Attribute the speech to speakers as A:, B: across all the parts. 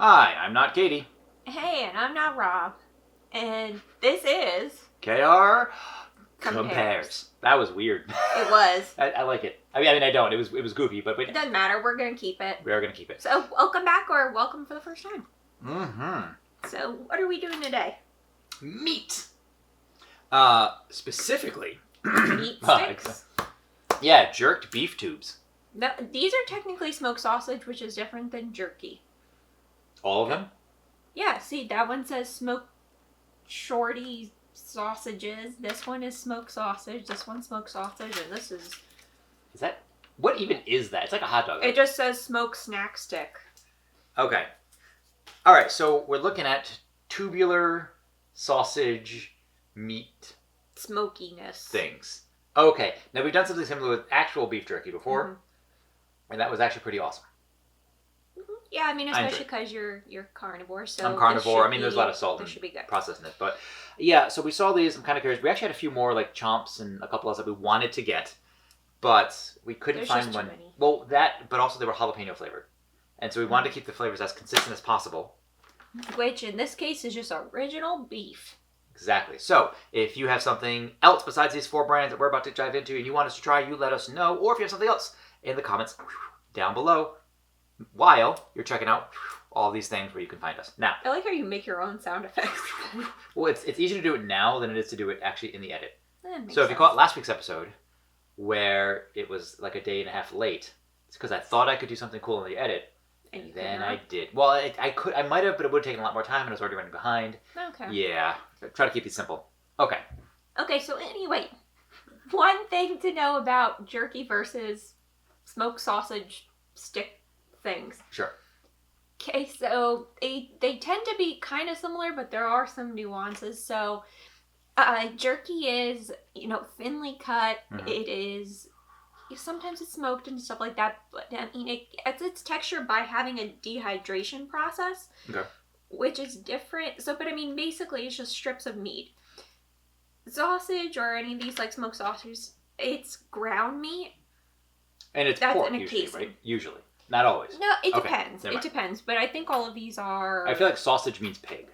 A: Hi, I'm not Katie.
B: Hey, and I'm not Rob. And this is...
A: KR
B: Compares.
A: That was weird.
B: It was.
A: I like it. I mean, I don't. It was goofy, but
B: It doesn't matter. We're going to keep it.
A: we are going to keep it.
B: So, welcome back or welcome for the first time.
A: Mm-hmm.
B: So, what are we doing today?
A: Meat. Specifically...
B: Meat sticks?
A: Yeah, jerked beef tubes.
B: These are technically smoked sausage, which is different than jerky.
A: All of them?
B: Yeah, see, that one says smoked shorty sausages. This one is smoked sausage. This one's smoked sausage, and this is...
A: Is that... What even is that? It's like a hot dog.
B: It just says smoked snack stick.
A: Okay. All right, so we're looking at tubular sausage meat
B: Smokiness.
A: things. Okay, now we've done something similar with actual beef jerky before, and that was actually pretty awesome.
B: Yeah, I mean, especially because you're carnivore, so
A: I'm carnivore. I mean, there's a lot of salt
B: in
A: processing it, but yeah. So we saw these. I'm kind of curious. We actually had a few more like chomps and a couple else that we wanted to get, but we couldn't find one. Well, but also they were jalapeno flavored, and so we wanted to keep the flavors as consistent as possible.
B: Which in this case is just original beef.
A: Exactly. So if you have something else besides these 4 brands that we're about to dive into, and you want us to try, you let us know. Or if you have something else in the comments down below, while you're checking out all these things where you can find us. Now,
B: I like how you make your own sound effects.
A: Well, it's easier to do it now than it is to do it actually in the edit.
B: So
A: if you caught last week's episode, where it was like a day and a half late, it's because I thought I could do something cool in the edit, and then I did. Well, I might have, but it would have taken a lot more time, and I was already running behind.
B: Okay.
A: Yeah. Try to keep these simple. Okay.
B: Okay, so anyway, one thing to know about jerky versus smoked sausage stick things.
A: Sure.
B: Okay, so they tend to be kind of similar, but there are some nuances. So, jerky is, thinly cut.
A: Mm-hmm.
B: It is, sometimes it's smoked and stuff like that, but I mean, it gets its texture by having a dehydration process.
A: Okay.
B: Which is different. So, but I mean, basically, it's just strips of meat. Sausage or any of these like smoked sausages, it's ground meat.
A: And it's
B: That's
A: pork
B: in a
A: usually,
B: casing.
A: right? Usually. Not always.
B: No, it
A: Okay,
B: depends.
A: never
B: It
A: mind.
B: depends. But I think all of these are...
A: I feel like sausage means pig.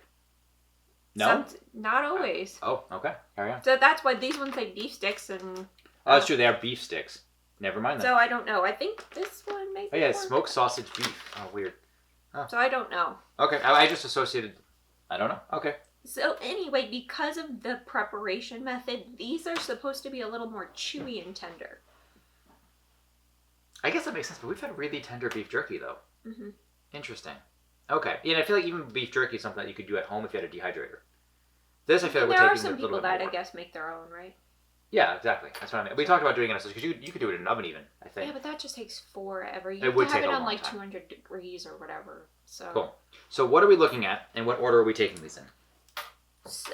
A: No?
B: Not always.
A: Oh, okay. Carry on.
B: So that's why these ones say beef sticks and...
A: Oh, that's true. They are beef sticks. Never mind that.
B: So I don't know. I think this one may be...
A: Oh, yeah, smoked sausage beef. Oh, weird.
B: So I don't know.
A: Okay, I just associated... I don't know. Okay.
B: So anyway, because of the preparation method, these are supposed to be a little more chewy and tender.
A: I guess that makes sense, but we've had really tender beef jerky, though.
B: Mm-hmm.
A: Interesting. Okay. Yeah, and I feel like even beef jerky is something that you could do at home if you had a dehydrator. This, I feel like,
B: There
A: we're
B: are
A: taking
B: some
A: a little
B: people
A: bit
B: that
A: more.
B: I guess make their own, right?
A: Yeah, exactly. That's what I mean. We talked about doing it, because you could do it in an oven even, I think.
B: Yeah, but that just takes forever. You
A: It
B: have
A: would
B: to have
A: take
B: it
A: a
B: on
A: long
B: like
A: time.
B: 200 degrees or whatever. So.
A: Cool. So what are we looking at, and what order are we taking these in?
B: So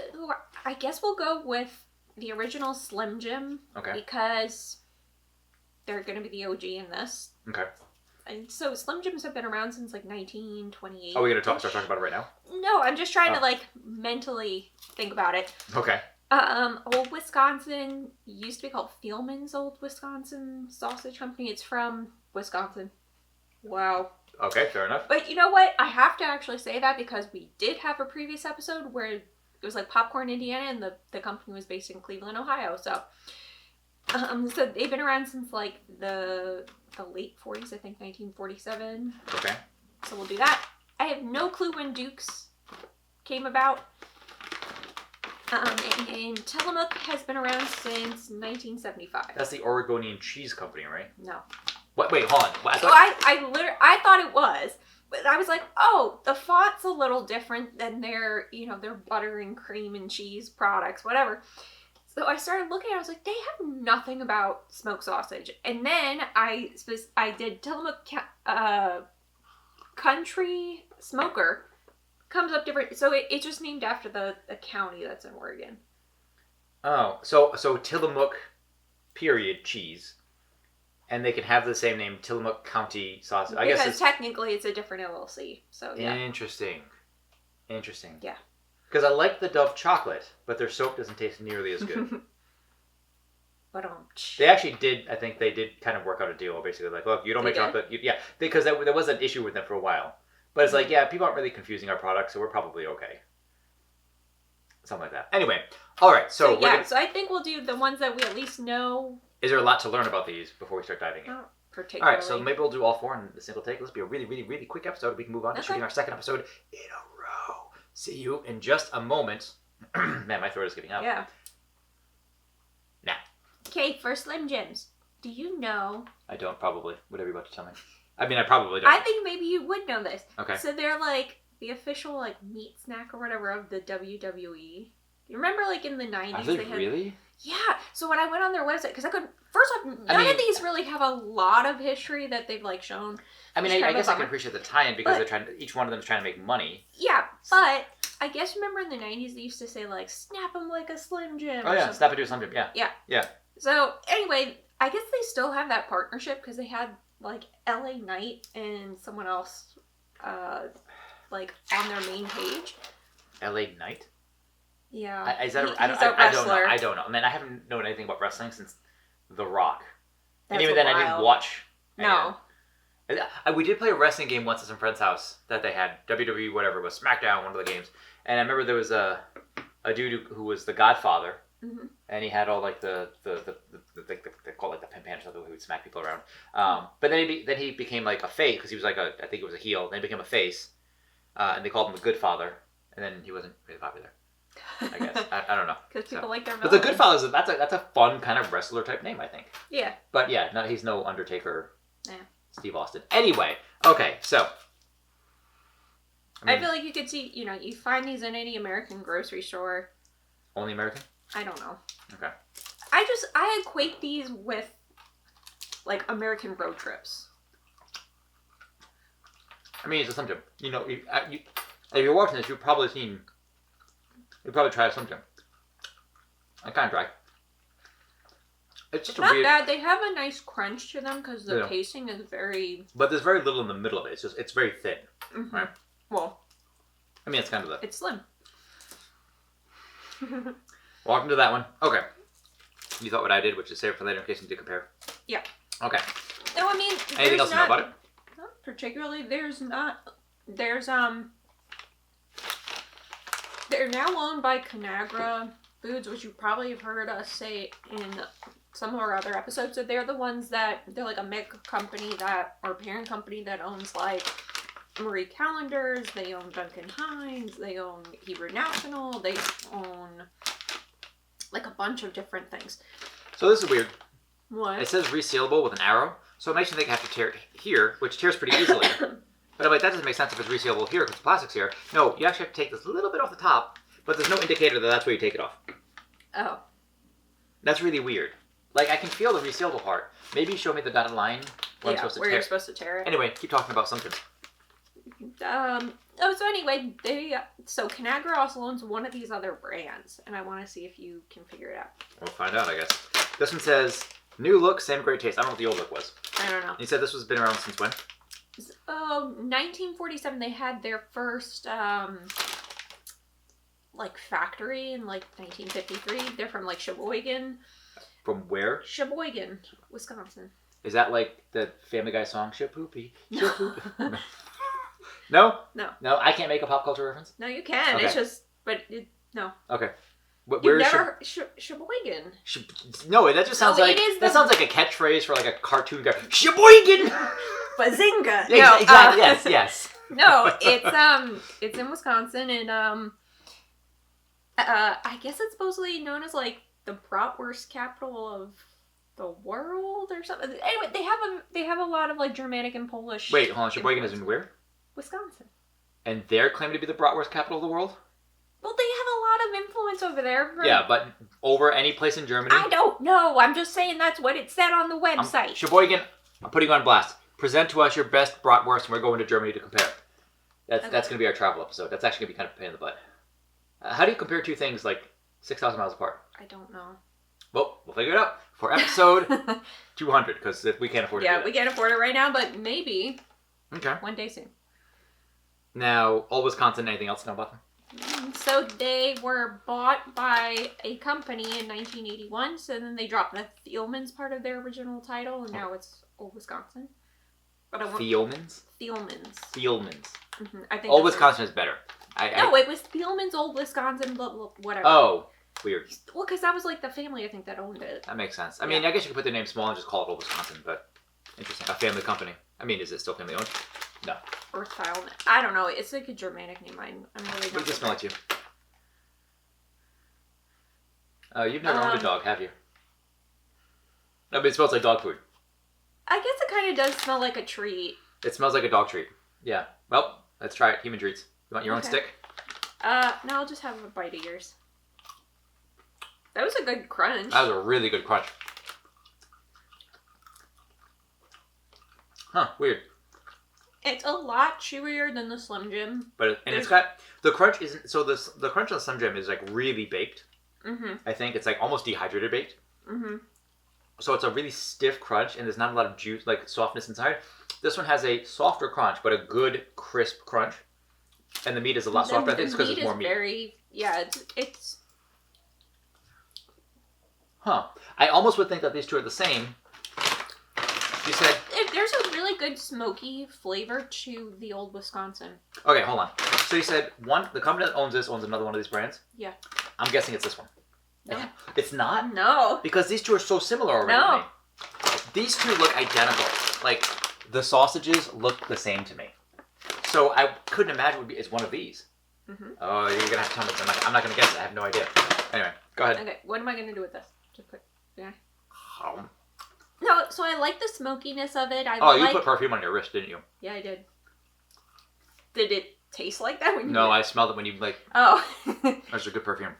B: I guess we'll go with the original Slim Jim.
A: Okay.
B: Because they're going to be the OG in this.
A: Okay.
B: And so Slim Jims have been around since like 1928.
A: Are we going to start talking about it right now?
B: No, I'm just trying to like mentally think about it.
A: Okay.
B: Old Wisconsin used to be called Fielman's Old Wisconsin Sausage Company. It's from Wisconsin. Wow.
A: Okay, fair enough.
B: But you know what? I have to actually say that because we did have a previous episode where it was like Popcorn, Indiana, and the company was based in Cleveland, Ohio. So they've been around since like the late 40s, I think 1947.
A: Okay.
B: So we'll do that. I have no clue when Duke's came about. And Tillamook has been around since 1975.
A: That's the Oregonian Cheese Company, right?
B: No.
A: What? Wait, hold on. What,
B: I thought it was, but I was like, oh, the font's a little different than their butter and cream and cheese products, whatever. So I started looking, I was like, they have nothing about smoked sausage. And then I did Tillamook Country Smoker. Comes up different, so it's just named after the county that's in Oregon.
A: Oh, so Tillamook, period, cheese. And they can have the same name, Tillamook County Sausage. I guess
B: technically it's a different LLC, so yeah.
A: Interesting.
B: Yeah.
A: Because I like the Dove chocolate, but their soap doesn't taste nearly as good.
B: But
A: they actually did, I think they did kind of work out a deal, basically. Like, look, you don't make chocolate. Because there was an issue with them for a while. But it's like, yeah, people aren't really confusing our products, so we're probably okay. Something like that. Anyway, all right. So
B: so I think we'll do the ones that we at least know.
A: Is there a lot to learn about these before we start diving in?
B: Not particularly.
A: All right, so maybe we'll do all 4 in a single take. This will be a really, really, really quick episode. We can move on to shooting our second episode in a row. See you in just a moment. Man, my throat is giving out.
B: Yeah.
A: Now.
B: Okay, for Slim Jims, do you know?
A: I don't, probably. Whatever you're about to tell me. I mean, I probably don't.
B: I think maybe you would know this.
A: Okay.
B: So they're like the official like meat snack or whatever of the WWE. You remember like in the 90s?
A: Are they really?
B: Yeah. So when I went on their website, because I couldn't. First off, none of these really have a lot of history that they've like shown.
A: I mean, I guess I can appreciate the tie-in because they're trying. Each one of them is trying to make money.
B: Yeah, but I guess remember in the 90s they used to say like snap them like a Slim Jim.
A: Oh yeah, snap into a Slim Jim. Yeah.
B: Yeah.
A: Yeah.
B: So anyway, I guess they still have that partnership because they had like LA Knight and someone else, like on their main page.
A: LA Knight.
B: Yeah.
A: Is that
B: he's a wrestler.
A: I don't know. Man, I haven't known anything about wrestling since The Rock.
B: That's
A: and even then, I didn't watch.
B: No.
A: We did play a wrestling game once at some friend's house that they had. WWE, whatever it was. SmackDown, one of the games. And I remember there was a dude who was the Godfather.
B: Mm-hmm.
A: And he had all like the they call it like the pimp hand or something, who would smack people around. But then he became like a face because he was like I think it was a heel. Then he became a face, and they called him the Good Father. And then he wasn't really popular. I guess I don't know.
B: Because people like their.
A: But the Good Father that's a fun kind of wrestler type name, I think.
B: Yeah.
A: But yeah, no, he's no Undertaker.
B: Yeah.
A: Steve Austin. Anyway, okay, so.
B: I feel like you could see, you find these in any American grocery store.
A: Only American?
B: I don't know.
A: Okay.
B: I equate these with, like, American road trips.
A: I mean, it's a Slim Jim. If you're watching this, you've probably tried a Slim Jim. It's kind of dry. It's just
B: not bad. They have a nice crunch to them because the pacing is very.
A: But there's very little in the middle of it. It's very thin,
B: mm-hmm.
A: right?
B: Well,
A: I mean, it's kind of
B: it's slim.
A: Welcome to that one. Okay. You thought what I did, which is save it for later in case you need to compare.
B: Yeah.
A: Okay.
B: No, I mean.
A: Anything else to know about it?
B: Not particularly. There's. They're now owned by Conagra Foods, which you probably have heard us say in some of our other episodes. So they're the ones they're like a mega company or parent company that owns like Marie Callender's, they own Duncan Hines, they own Hebrew National, they own like a bunch of different things.
A: So this is weird.
B: What?
A: It says resealable with an arrow, so it makes you think I have to tear it here, which tears pretty easily. But I'm like, that doesn't make sense if it's resealable here because the plastic's here. No, you actually have to take this little bit off the top, but there's no indicator that that's where you take it off.
B: Oh.
A: That's really weird. Like, I can feel the resealable part. Maybe show me the dotted line
B: where you're supposed to tear it.
A: Anyway, keep talking about something.
B: So anyway, so Conagra also owns one of these other brands, and I want to see if you can figure it out.
A: We'll find out, I guess. This one says, new look, same great taste. I don't know what the old look was.
B: I don't know.
A: You said this was been around since when?
B: 1947, they had their first, like, factory in, like, 1953. They're from, like, Sheboygan.
A: From where?
B: Sheboygan, Wisconsin.
A: Is that like the Family Guy song, Shapoopy? Shapoopy? No?
B: No.
A: No, I can't make a pop culture reference?
B: No, you can.
A: Okay.
B: It's just, no.
A: Okay.
B: You've never Sheboygan.
A: No, that just sounds like sounds like a catchphrase for like a cartoon guy. Sheboygan!
B: Bazinga!
A: Yeah,
B: no,
A: exactly. Yes.
B: No, it's in Wisconsin, and I guess it's supposedly known as like the bratwurst capital of the world or something. Anyway, they have a lot of like Germanic and Polish.
A: Wait, hold on. Sheboygan is in where?
B: Wisconsin.
A: And they're claimed to be the bratwurst capital of the world?
B: Well, they have a lot of influence over there.
A: Yeah, but over any place in Germany?
B: I don't know. I'm just saying that's what it said on the website.
A: Sheboygan, I'm putting you on blast. Present to us your best bratwurst, and we're going to Germany to compare. That's going to be our travel episode. That's actually going to be kind of a pain in the butt. How do you compare two things like 6,000 miles apart?
B: I don't know.
A: Well, we'll figure it out for episode 200, because we can't afford it.
B: Yeah, we can't afford it right now, but maybe.
A: Okay.
B: One day soon.
A: Now, Old Wisconsin, anything else to know about them?
B: So they were bought by a company in 1981, so then they dropped the Thielman's part of their original title, and now it's Old Wisconsin. But I want
A: Thielmann's?
B: Thielmann's.
A: Thielmann's.
B: Mm-hmm. I think
A: Old Wisconsin is better.
B: No, it was Thielmann's Old Wisconsin, whatever.
A: Oh, weird.
B: Well, because that was like the family, I think, that owned it.
A: That makes sense. I mean, I guess you could put the name small and just call it Old Wisconsin, but interesting. A family company. I mean, is it still family owned? No.
B: Or Thielmann. I don't know. It's like a Germanic name. I'm really not.
A: We just smell it too. You've never owned a dog, have you? No, but it smells like dog food.
B: I guess it kind of does smell like a treat.
A: It smells like a dog treat. Yeah. Well, let's try it. Human treats. You want your own stick?
B: No, I'll just have a bite of yours. That was a good crunch.
A: That was a really good crunch. Huh, weird.
B: It's a lot chewier than the Slim Jim.
A: But it's got, the crunch isn't, so the crunch on the Slim Jim is like really baked.
B: Mm-hmm.
A: I think it's like almost dehydrated baked.
B: Mm-hmm.
A: So it's a really stiff crunch and there's not a lot of juice, like softness inside. This one has a softer crunch, but a good crisp crunch. And the meat is a lot softer. I think it's because there's more meat.
B: It's...
A: Huh. I almost would think that these two are the same. You said...
B: There's a really good smoky flavor to the Old Wisconsin.
A: Okay, hold on. So you said the company that owns this owns another one of these brands?
B: Yeah.
A: I'm guessing it's this one.
B: No.
A: It's not?
B: No.
A: Because these two are so similar already to me. These two look identical. Like, the sausages look the same to me. So I couldn't imagine it's one of these. Mm-hmm. Oh, you're going to have to tell me. I'm not going to guess it. I have no idea. Anyway, go ahead.
B: Okay, what am I going to do with this? Just put... Yeah.
A: Oh.
B: No, so I like the smokiness of it.
A: You put perfume on your wrist, didn't you?
B: Yeah, I did. Did it taste like that when you...
A: No, I smelled it when you, like...
B: Oh.
A: That's a good perfume.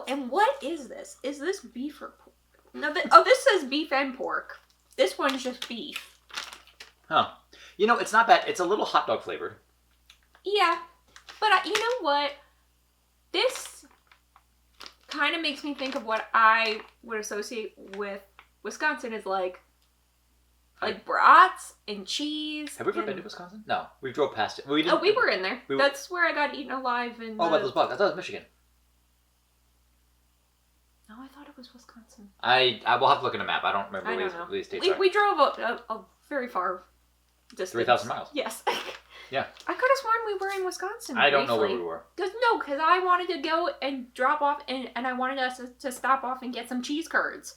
B: And what is this? Is this beef or pork? No, this says beef and pork. This one's just beef.
A: Huh. You know, it's not bad. It's a little hot dog flavored.
B: Yeah. But you know what? This kind of makes me think of what I would associate with Wisconsin is like brats and cheese.
A: Have we ever been to Wisconsin? No. We drove past it. We
B: were in there. That's where I got eaten alive.
A: By those bugs. I thought it was Michigan.
B: No, I thought it was Wisconsin.
A: I will have to look in a map. I don't remember where these states are.
B: We drove a very far distance.
A: 3,000 miles.
B: Yes.
A: Yeah.
B: I could have sworn we were in Wisconsin.
A: I don't know where we were.
B: Because I wanted to go and drop off, and I wanted us to stop off and get some cheese curds.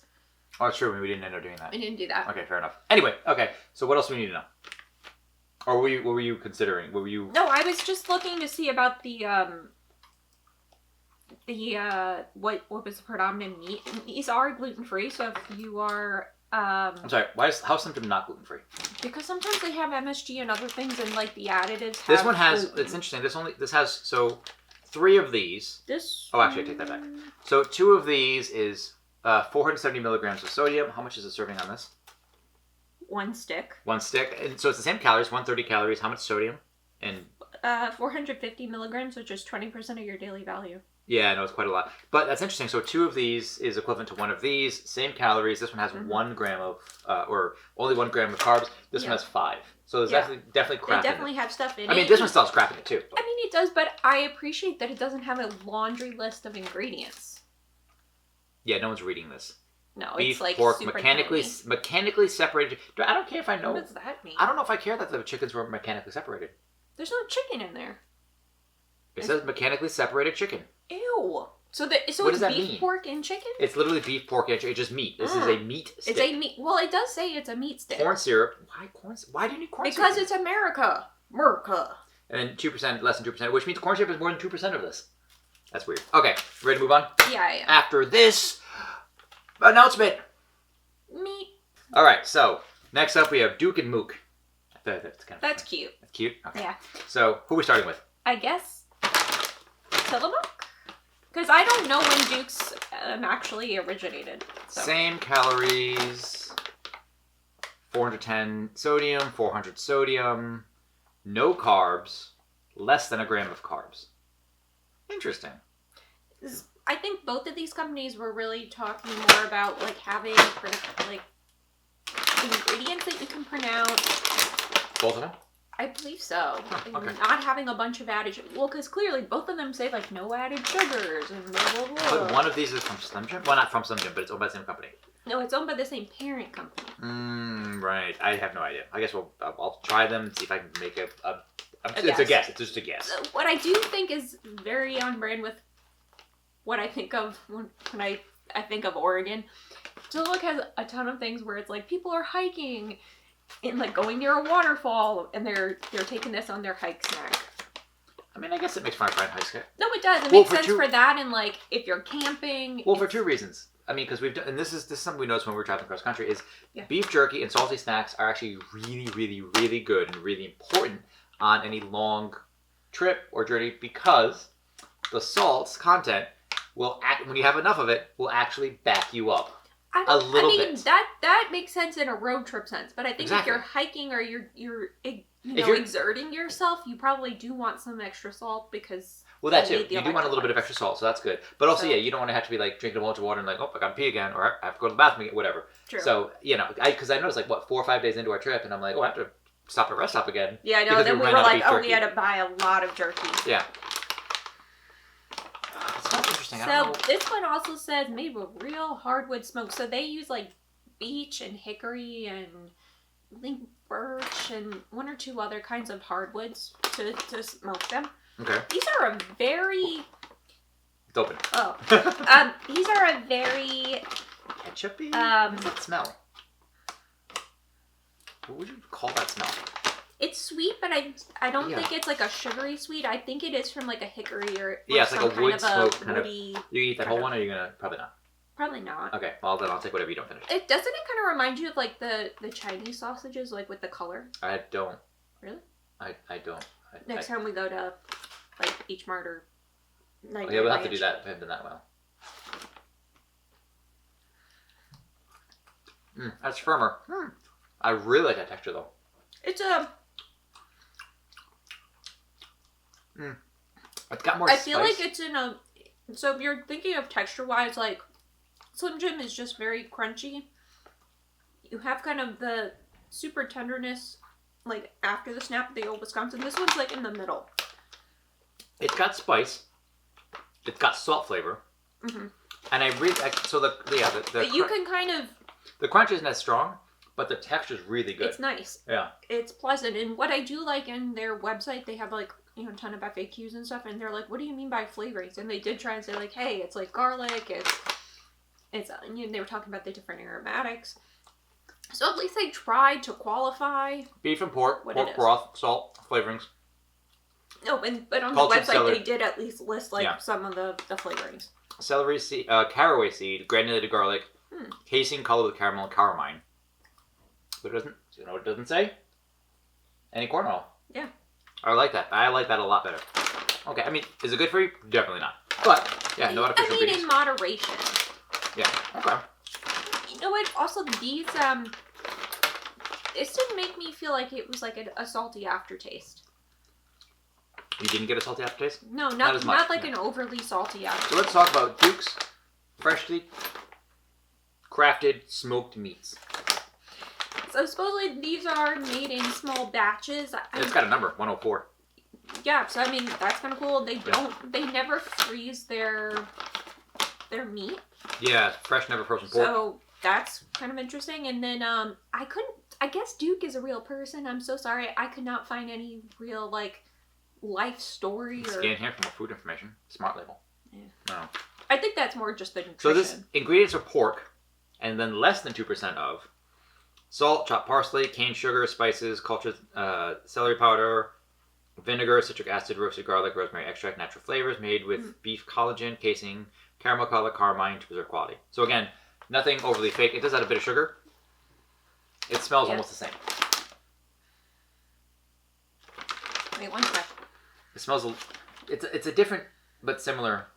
A: Oh, it's true. We didn't end up doing that.
B: We didn't do that.
A: Okay, fair enough. Anyway, okay. So what else do we need to know? Or what were you considering? What were you...
B: No, I was just looking to see about what was the predominant meat. And these are gluten-free, so if you are...
A: I'm sorry, how's Slim Jim not gluten-free?
B: Because sometimes they have MSG and other things, and like the additives have
A: This one has,
B: gluten.
A: it's interesting, this has, so 3 of these.
B: Oh,
A: actually, I take that back. So 2 of these is 470 milligrams of sodium. How much is a serving on this?
B: 1 stick.
A: 1 stick. And so it's the same calories, 130 calories. How much sodium? And
B: 450 milligrams, which is 20% of your daily value.
A: Yeah, no, it's quite a lot. But that's interesting. So 2 of these is equivalent to 1 of these. Same calories. This one has 1 gram of, or only 1 gram of carbs. This one has 5. So there's definitely crap
B: They definitely have stuff in it.
A: I mean, this one still has crap in it too.
B: I mean, it does, but I appreciate that it doesn't have a laundry list of ingredients.
A: Yeah, no one's reading this.
B: No,
A: Beef,
B: it's like
A: pork,
B: super
A: mechanically separated. I don't care if I know.
B: What does that mean?
A: I don't know if I care that the chickens were mechanically separated.
B: There's no chicken in there.
A: It says mechanically separated chicken.
B: Ew. So
A: what
B: it's
A: does that
B: beef,
A: mean?
B: pork, and chicken?
A: It's literally beef, pork, and it's just meat. This is a meat stick.
B: It's a meat. Well, it does say it's a meat stick.
A: Corn syrup. Why corn? Why do you need corn syrup?
B: Because it's America. America.
A: And then 2%, less than 2%, which means corn syrup is more than 2% of this. That's weird. Okay, ready to move on?
B: Yeah, I am.
A: After this announcement.
B: Meat.
A: All right, so next up we have Duke and Mook.
B: That's cute.
A: That's cute? Okay.
B: Yeah.
A: So who are we starting with?
B: I guess Tillamook? Because I don't know when Duke's actually originated. So.
A: Same calories. 410 sodium, 400 sodium. No carbs. Less than a gram of carbs. Interesting.
B: I think both of these companies were really talking more about like having like ingredients that you can pronounce.
A: Both of them?
B: I believe so.
A: Oh, okay.
B: Not having a bunch of added sugar. Well, because clearly both of them say like no added sugars and blah blah blah.
A: But one of these is from Slim Jim. Well, not from Slim Jim, but it's owned by the same company.
B: No, it's owned by the same parent company.
A: Right. I have no idea. I guess I'll try them and see if I can make a it's a guess. It's just a guess.
B: So what I do think is very on brand with what I think of when I think of Oregon. Tillamook has a ton of things where it's like people are hiking and like going near a waterfall and they're taking this on their hike snack.
A: I mean, I guess it makes fun hike snack.
B: No, it does. It makes sense for that and like if you're camping.
A: Well, for two reasons. I mean, because we've done, and this is something we noticed when we were traveling cross country, is beef jerky and salty snacks are actually really, really, really good and really important on any long trip or journey because the salt content will when you have enough of it, will actually back you up a little bit.
B: That makes sense in a road trip sense, but I think
A: exactly.
B: if you're hiking or you're exerting yourself, you probably do want some extra salt because.
A: Well, that too. You do want a little bit of extra salt, so that's good. But also, you don't want to have to be like drinking a bunch of water and like, oh, I got to pee again, or I have to go to the bathroom again, whatever.
B: True.
A: So, because I noticed like, 4 or 5 days into our trip, and I'm like, oh, I have to stop at a rest stop again.
B: Yeah, I know. Then we were like, oh, we had to buy a lot of jerky.
A: Yeah. It smells interesting.
B: So this one also says made with real hardwood smoke. So they use like beech and hickory and I think birch and 1 or 2 other kinds of hardwoods to smoke them.
A: Okay.
B: These are a very...
A: It's open.
B: Oh. These are a very...
A: Ketchup-y? What does that smell? What would you call that smell?
B: It's sweet, but I don't think it's like a sugary sweet. I think it is from like a hickory or
A: it's like a wood smoke
B: kind of woody...
A: You eat that whole one or are you going to... Probably not.
B: Probably not.
A: Okay, well then I'll take whatever you don't finish.
B: Doesn't it kind of remind you of like the Chinese sausages, like with the color?
A: I don't.
B: Really?
A: I don't.
B: Next time we go to like H Mart or
A: we'll have to do that. We haven't done that well. That's firmer. I really like that texture though.
B: It's
A: It's got more
B: I
A: spice.
B: feel like it's in a... So if you're thinking of texture-wise, like, Slim Jim is just very crunchy. You have kind of the super tenderness, like, after the snap of the old Wisconsin. This one's, like, in the middle.
A: It's got spice. It's got salt flavor.
B: Mm-hmm.
A: And I really...
B: But you can kind of...
A: The crunch isn't as strong, but the texture's really good.
B: It's nice.
A: Yeah.
B: It's pleasant. And what I do like in their website, they have, like, a ton of FAQs and stuff, and they're like, what do you mean by flavorings? And they did try and say, like, hey, it's like garlic, it's onion. They were talking about the different aromatics. So at least they tried to qualify
A: beef and pork broth, salt, flavorings.
B: No, but on the website they did at least list some of the flavorings.
A: Celery seed, caraway seed, granulated garlic, casing colored with caramel and carmine. But you know what it doesn't say? Any corn oil.
B: Yeah.
A: I like that. I like that a lot better. Okay, I mean, is it good for you? Definitely not. But, yeah, no artificial ingredients.
B: In moderation.
A: Yeah, okay.
B: You know what? Also, these, this didn't make me feel like it was like a salty aftertaste.
A: You didn't get a salty aftertaste?
B: No, not as much. Not like an overly salty aftertaste.
A: So let's talk about Duke's freshly crafted smoked meats.
B: So supposedly these are made in small batches.
A: It's got a number, 104.
B: Yeah, so I mean that's kind of cool. They never freeze their meat.
A: Yeah, fresh, never frozen pork.
B: So that's kind of interesting. And then I guess Duke is a real person. I'm so sorry. I could not find any real like life story.
A: Scan here for more food information. Smart label.
B: Yeah.
A: No.
B: I think that's more just the nutrition.
A: So this ingredients are pork, and then less than 2% of salt, chopped parsley, cane sugar, spices, cultured celery powder, vinegar, citric acid, roasted garlic, rosemary extract, natural flavors made with beef collagen, casing, caramel color, carmine to preserve quality. So again, nothing overly fake. It does add a bit of sugar. It smells almost the same.
B: Wait, one sec.
A: It smells. It's a different but similar.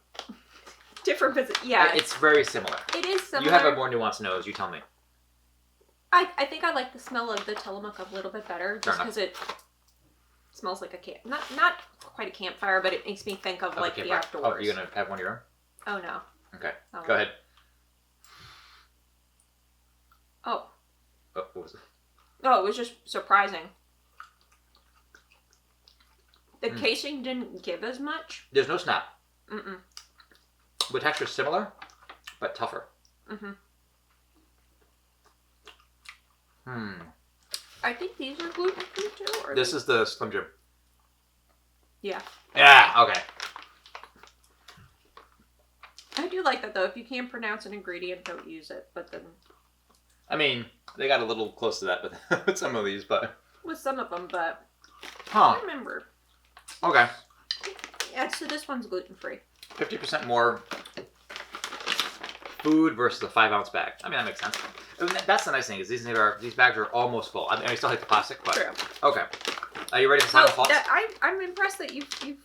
B: Different, but yeah.
A: It's very similar.
B: It is similar.
A: You have a more nuanced nose. You tell me.
B: I think I like the smell of the Tillamook a little bit better, just because it smells like a camp. Not quite a campfire, but it makes me think of like the outdoors.
A: Oh, are you gonna have one of your own?
B: Oh no.
A: Okay. Go ahead.
B: Oh.
A: Oh, what was it?
B: Oh, it was just surprising. The casing didn't give as much.
A: There's no snap.
B: Mm-mm.
A: The texture's similar, but tougher.
B: Mm-hmm.
A: Hmm.
B: I think these are gluten-free too. Or
A: This is the Slim Jim.
B: Yeah.
A: Yeah, okay.
B: I do like that though. If you can't pronounce an ingredient, don't use it. But then...
A: I mean, they got a little close to that with some of these, but...
B: With some of them, but...
A: Huh.
B: I remember.
A: Okay.
B: Yeah, so this one's gluten-free.
A: 50% more food versus a 5-ounce bag. I mean, that makes sense. I mean, that's the nice thing, is these bags are almost full. I mean, I still like the plastic, but...
B: True.
A: Okay. Are you ready for final thoughts?
B: I'm impressed that you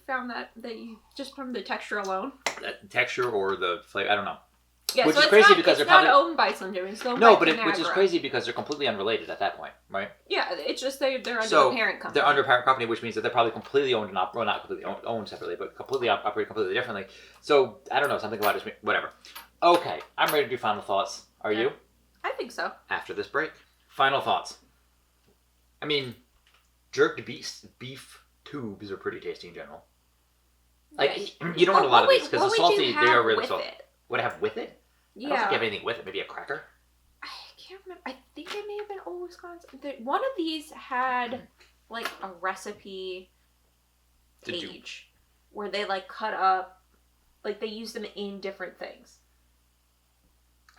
B: found that you just from the texture alone.
A: That texture or the flavor, I don't know.
B: Yeah,
A: which
B: so
A: is crazy because
B: it's
A: they're
B: not
A: probably...
B: owned by Slim Jim. It's owned
A: No,
B: by
A: but which is crazy because they're completely unrelated at that point, right?
B: Yeah, it's just they're under
A: So,
B: the parent company.
A: They're under parent company, which means that they're probably completely owned and well, not completely owned separately, but completely operated completely differently. So I don't know, something about it, whatever. Okay, I'm ready to do final thoughts. Are you?
B: I think so.
A: After this break, final thoughts. I mean, jerked beef tubes are pretty tasty in general. Like you don't want a lot of these because the salty they are really salty. What I have with it?
B: Yeah.
A: I don't think you have anything with it. Maybe a cracker.
B: I can't remember. I think it may have been Old Wisconsin. One of these had like a recipe page where they like cut up, like they used them in different things.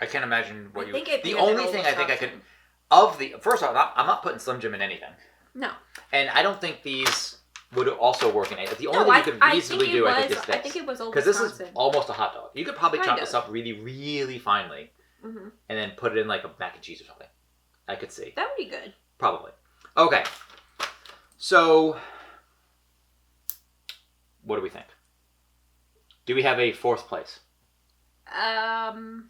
A: I can't imagine what
B: The
A: only thing I think I could first off, I'm not putting Slim Jim in anything.
B: No.
A: And I don't think these would also work in it. The only thing you could reasonably do, I think, is this.
B: I think it was Old
A: Wisconsin. Because this is almost a hot dog. You could probably chop this up really, really finely and then put it in like a mac and cheese or something. I could see.
B: That would be good.
A: Probably. Okay. So, what do we think? Do we have a fourth place?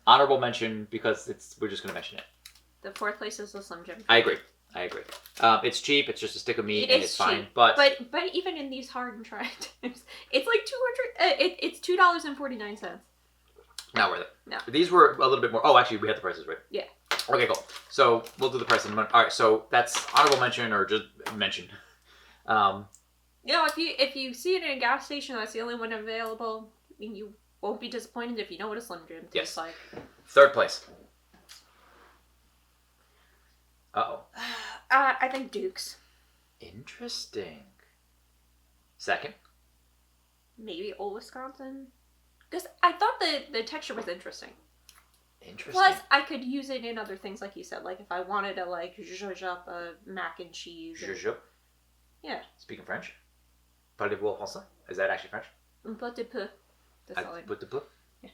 A: Honorable mention because we're just going to mention it.
B: The fourth place is the Slim Jim.
A: I agree. It's cheap. It's just a stick of meat, and it's fine.
B: Cheap. But even in these hard and tried times, it's like $200. It's $2.49.
A: Not worth it.
B: No.
A: These were a little bit more. Oh, actually, we had the prices right.
B: Yeah.
A: Okay, cool. So we'll do the price in a minute. All right. So that's honorable mention or just mention.
B: If you see it in a gas station, that's the only one available. I mean, you won't be disappointed if you know what a Slim Jim tastes like.
A: Third place. Uh-oh.
B: I think Duke's.
A: Interesting. Second?
B: Maybe Old Wisconsin. Because I thought the texture was interesting.
A: Interesting.
B: Plus, I could use it in other things, like you said. Like, if I wanted to, like, zhuzh up a mac and cheese.
A: Zhuzh up?
B: Yeah.
A: Speaking French? Parlez-vous français? Is that actually French?
B: Un peu de peu. That's all I know.
A: Put the peu?
B: Yeah.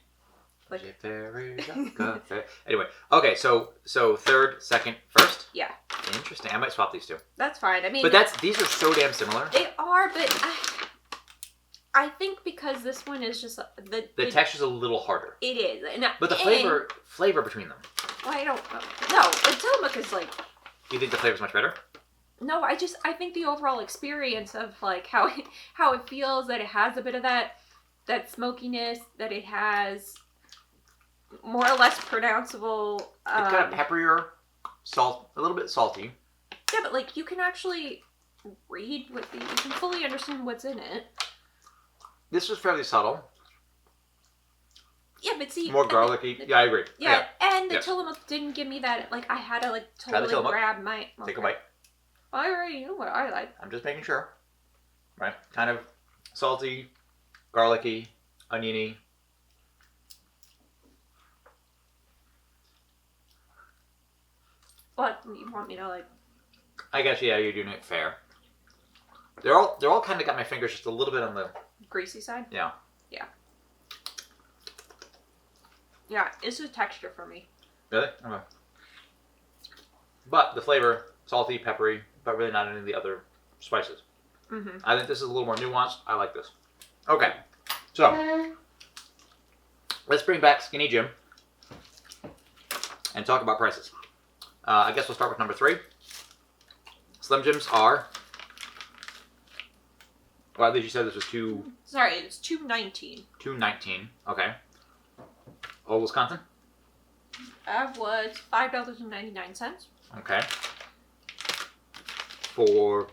A: Anyway, okay, so third, second, first?
B: Yeah.
A: Interesting. I might swap these two.
B: That's fine. I mean,
A: but these are so damn similar.
B: They are, but I think because this one is just
A: the texture's a little harder.
B: It is,
A: but the flavor between them.
B: Well, I don't know. No, the Tillamook is like.
A: You think the flavor's much better?
B: No, I think the overall experience of like how it feels, that it has a bit of that smokiness, that it has more or less pronounceable.
A: It's kind of pepperier, a little bit salty.
B: Yeah, but like you can actually read you can fully understand what's in it.
A: This was fairly subtle.
B: Yeah, but see,
A: more garlicky. Yeah, I agree.
B: Yeah, and the Tillamook didn't give me that. Like I had to like totally grab my.
A: Take a bite.
B: I already know what I like.
A: I'm just making sure. Right, kind of salty, garlicky, oniony.
B: What you want me to like?
A: I guess you're doing it fair. They're all kind of got my fingers just a little bit on the
B: greasy side.
A: Yeah.
B: Yeah. Yeah, it's a texture for me.
A: Really? Okay. But the flavor, salty, peppery, but really not any of the other spices.
B: Mm-hmm.
A: I think this is a little more nuanced. I like this. Okay, so let's bring back Skinny Jim and talk about prices. I guess we'll start with number 3. Slim Jims are. Well, at least you said this was
B: Sorry, it's $2.19.
A: $2.19. Okay. Old Wisconsin.
B: That was $5.99.
A: Okay. For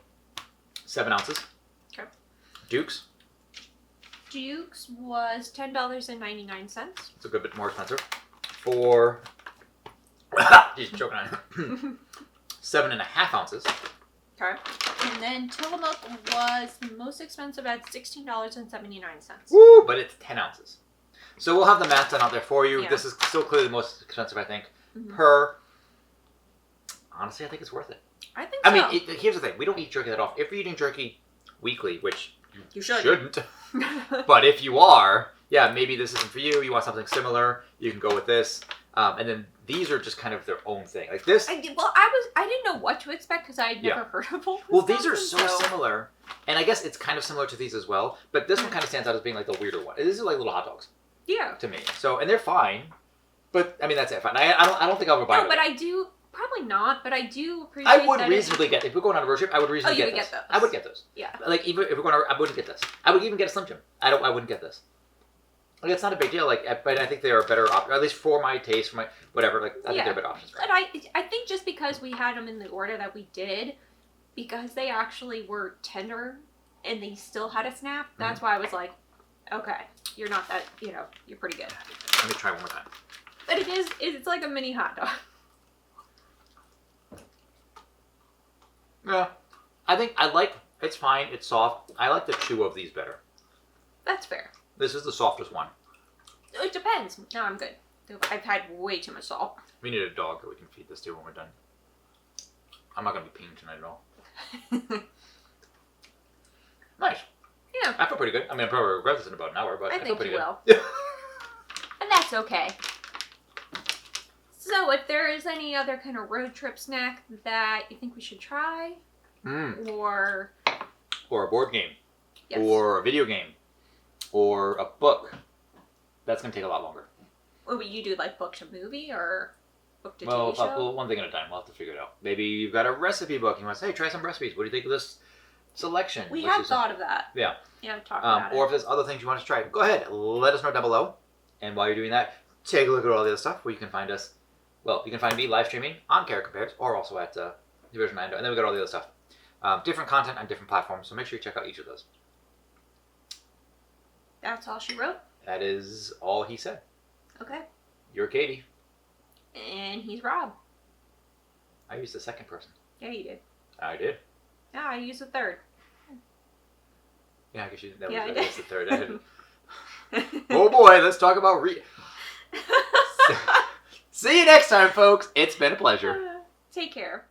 A: 7 ounces.
B: Okay.
A: Duke's.
B: Duke's was $10.99.
A: It's a good bit more expensive. For he's choking on it. 7.5 ounces.
B: Okay. And then Tillamook was the most expensive at $16.79.
A: Woo! But it's 10 ounces. So we'll have the math done out there for you.
B: Yeah.
A: This is still clearly the most expensive, I think.
B: Mm-hmm.
A: Honestly, I think it's worth it.
B: I think so.
A: I mean, here's the thing. We don't eat jerky that often. If you're eating jerky weekly, which
B: you should.
A: shouldn't. But if you are, yeah, maybe this isn't for you. You want something similar, you can go with this. And then these are just kind of their own thing. Like this.
B: I didn't know what to expect because I had never heard of both.
A: Well, these are so similar. And I guess it's kind of similar to these as well. But this one kind of stands out as being like the weirder one. These are like little hot dogs.
B: Yeah.
A: To me. So, and they're fine. But, I mean, that's it. Fine. I don't think I'll ever buy them.
B: No, but I do. Probably not, but I do appreciate.
A: I would reasonably get if we're going on a road trip. I would reasonably get this.
B: Those.
A: I would get those.
B: Yeah.
A: Like even if we're going, I wouldn't get this. I would even get a Slim Jim. I wouldn't get this. Like it's not a big deal. Like, but I think they are a better option, at least for my taste, for my whatever. Like I think they're better options.
B: And I think just because we had them in the order that we did, because they actually were tender and they still had a snap. That's why I was like, okay, you're not that. You're pretty good.
A: Let me try one more time.
B: But it's like a mini hot dog.
A: Yeah, I think it's fine. It's soft. I like the chew of these better.
B: That's fair.
A: This is the softest one.
B: It depends. No, I'm good. I've had way too much salt.
A: We need a dog that we can feed this to when we're done. I'm not gonna be peeing tonight at all. Nice.
B: Yeah.
A: I feel pretty good. I mean, I'll probably regret this in about an hour, but I feel
B: think
A: pretty
B: you
A: good.
B: will. And that's okay. So, if there is any other kind of road trip snack that you think we should try, or
A: a board game,
B: yes.
A: or a video game, or a book, that's gonna take a lot longer.
B: What would you do, like book to movie or book to TV show?
A: Well, one thing at a time. We'll have to figure it out. Maybe you've got a recipe book. You want to say, hey, try some recipes. What do you think of this selection?
B: We have thought of that.
A: Yeah.
B: Yeah, I've talked about it.
A: Or if there's other things you want us to try, go ahead. Let us know down below. And while you're doing that, take a look at all the other stuff where you can find us. Well, you can find me live streaming on Care Compares or also at Division Mando. And then we got all the other stuff. Different content on different platforms. So make sure you check out each of those.
B: That's all she wrote.
A: That is all he said.
B: Okay.
A: You're Katie.
B: And he's Rob.
A: I used the second person.
B: Yeah, you did.
A: I did.
B: Yeah, I used the third.
A: Yeah, I guess that
B: Yeah,
A: was the third. I didn't. Oh boy, let's talk about See you next time, folks. It's been a pleasure.
B: Take care.